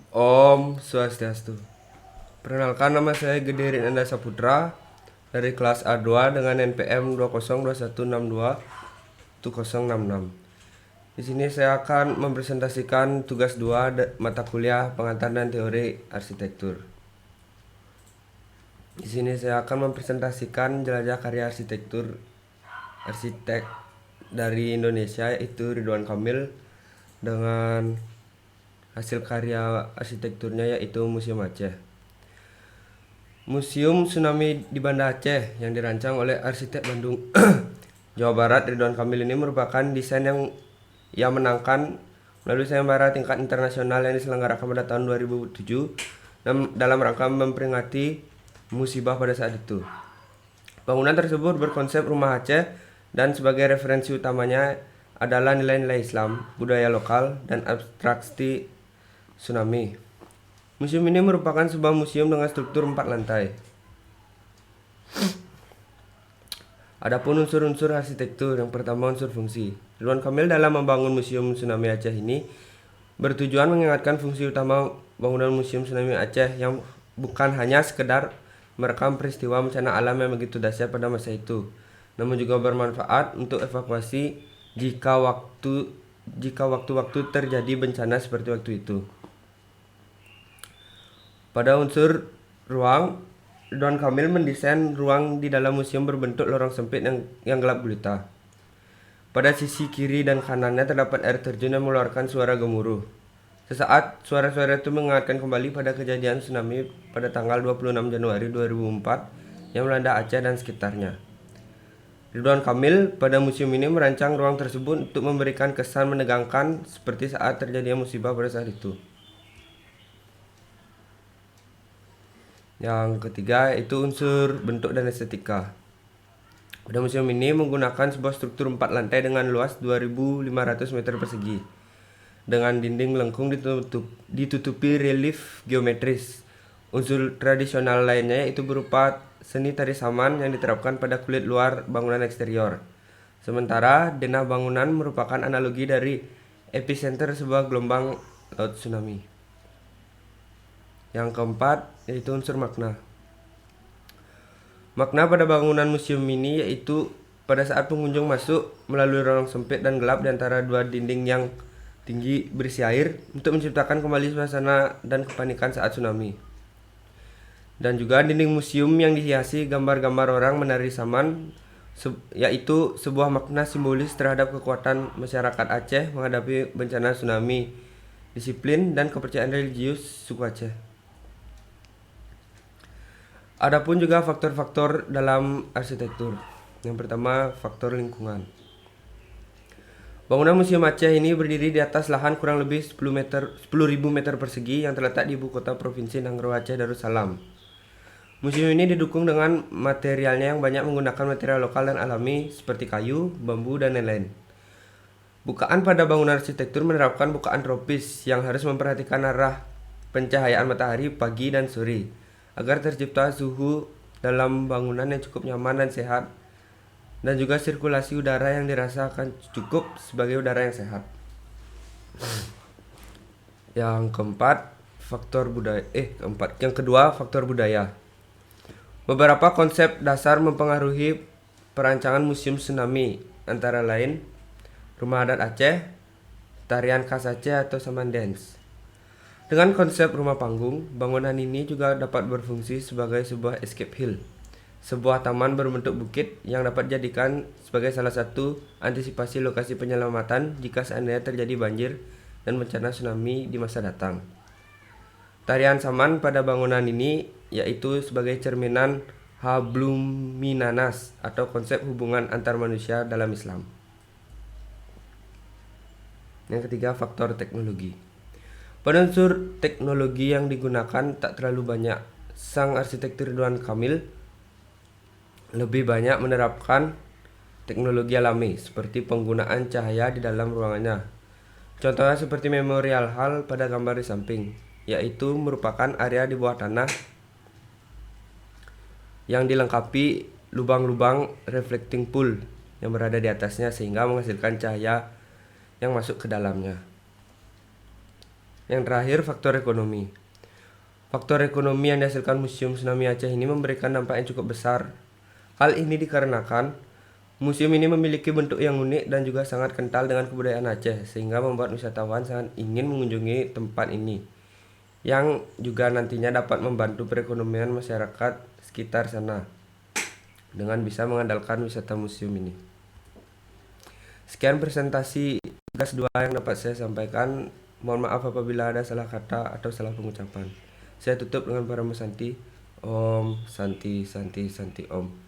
Om Swastiastu. Perkenalkan, nama saya Gede Rinanda Saputra dari kelas A2 dengan NPM 2021621066. Di sini saya akan mempresentasikan tugas 2 mata kuliah pengantar dan teori arsitektur. Di sini saya akan mempresentasikan jelajah karya arsitek dari Indonesia, yaitu Ridwan Kamil, dengan hasil karya arsitekturnya yaitu Museum Aceh. Museum Tsunami di Banda Aceh yang dirancang oleh arsitek Bandung, Jawa Barat, Ridwan Kamil ini merupakan desain yang ia menangkan melalui sayembara tingkat internasional yang diselenggarakan pada tahun 2007 dalam rangka memperingati musibah pada saat itu. Bangunan tersebut berkonsep rumah Aceh dan sebagai referensi utamanya adalah nilai-nilai Islam, budaya lokal, dan abstraksi tsunami. Museum ini merupakan sebuah museum dengan struktur 4 lantai. Adapun unsur-unsur arsitektur, yang pertama unsur fungsi. Ridwan Kamil dalam membangun Museum Tsunami Aceh ini bertujuan mengingatkan fungsi utama bangunan Museum Tsunami Aceh yang bukan hanya sekedar merekam peristiwa bencana alam yang begitu dahsyat pada masa itu, namun juga bermanfaat untuk evakuasi jika waktu-waktu terjadi bencana seperti waktu itu. Pada unsur ruang, Ridwan Kamil mendesain ruang di dalam museum berbentuk lorong sempit yang gelap gulita. Pada sisi kiri dan kanannya terdapat air terjun yang mengeluarkan suara gemuruh. Sesaat, suara-suara itu mengingatkan kembali pada kejadian tsunami pada tanggal 26 Januari 2004 yang melanda Aceh dan sekitarnya. Ridwan Kamil pada museum ini merancang ruang tersebut untuk memberikan kesan menegangkan seperti saat terjadinya musibah pada saat itu. Yang ketiga itu unsur bentuk dan estetika. Pada museum ini menggunakan sebuah struktur 4 lantai dengan luas 2.500 meter persegi, dengan dinding melengkung ditutupi relief geometris. Unsur tradisional lainnya yaitu berupa seni tari saman yang diterapkan pada kulit luar bangunan eksterior. Sementara denah bangunan merupakan analogi dari epicenter sebuah gelombang laut tsunami. Yang keempat yaitu unsur makna. Makna pada bangunan museum ini yaitu pada saat pengunjung masuk melalui ruang sempit dan gelap di antara dua dinding yang tinggi berisi air untuk menciptakan kembali suasana dan kepanikan saat tsunami. Dan juga dinding museum yang dihiasi gambar-gambar orang menari saman, yaitu sebuah makna simbolis terhadap kekuatan masyarakat Aceh menghadapi bencana tsunami, disiplin, dan kepercayaan religius suku Aceh. Adapun juga faktor-faktor dalam arsitektur. Yang pertama, faktor lingkungan. Bangunan Museum Aceh ini berdiri di atas lahan kurang lebih 10.000 meter persegi yang terletak di ibu kota provinsi Nanggro Aceh Darussalam. Museum ini didukung dengan materialnya yang banyak menggunakan material lokal dan alami seperti kayu, bambu, dan lain-lain. Bukaan pada bangunan arsitektur menerapkan bukaan tropis yang harus memperhatikan arah pencahayaan matahari pagi dan sore, agar tercipta suhu dalam bangunan yang cukup nyaman dan sehat, dan juga sirkulasi udara yang dirasakan cukup sebagai udara yang sehat. Yang kedua, faktor budaya. Beberapa konsep dasar mempengaruhi perancangan museum tsunami, antara lain rumah adat Aceh, tarian khas Aceh atau Saman Dance. Dengan konsep rumah panggung, bangunan ini juga dapat berfungsi sebagai sebuah escape hill, sebuah taman berbentuk bukit yang dapat dijadikan sebagai salah satu antisipasi lokasi penyelamatan jika seandainya terjadi banjir dan bencana tsunami di masa datang. Tarian saman pada bangunan ini yaitu sebagai cerminan habluminanas atau konsep hubungan antar manusia dalam Islam. Yang ketiga, faktor teknologi. Pada unsur teknologi yang digunakan tak terlalu banyak. Sang arsitek Ridwan Kamil lebih banyak menerapkan teknologi alami seperti penggunaan cahaya di dalam ruangannya. Contohnya seperti memorial hall pada gambar di samping, yaitu merupakan area di bawah tanah yang dilengkapi lubang-lubang reflecting pool yang berada di atasnya sehingga menghasilkan cahaya yang masuk ke dalamnya. Yang terakhir, faktor ekonomi. Faktor ekonomi yang dihasilkan Museum Tsunami Aceh ini memberikan dampak yang cukup besar. Hal ini dikarenakan museum ini memiliki bentuk yang unik dan juga sangat kental dengan kebudayaan Aceh, sehingga membuat wisatawan sangat ingin mengunjungi tempat ini, yang juga nantinya dapat membantu perekonomian masyarakat sekitar sana dengan bisa mengandalkan wisata museum ini. Sekian presentasi tugas 2 yang dapat saya sampaikan. Mohon maaf apabila ada salah kata atau salah pengucapan. Saya tutup dengan para Santi. Om Santi Santi Santi Om.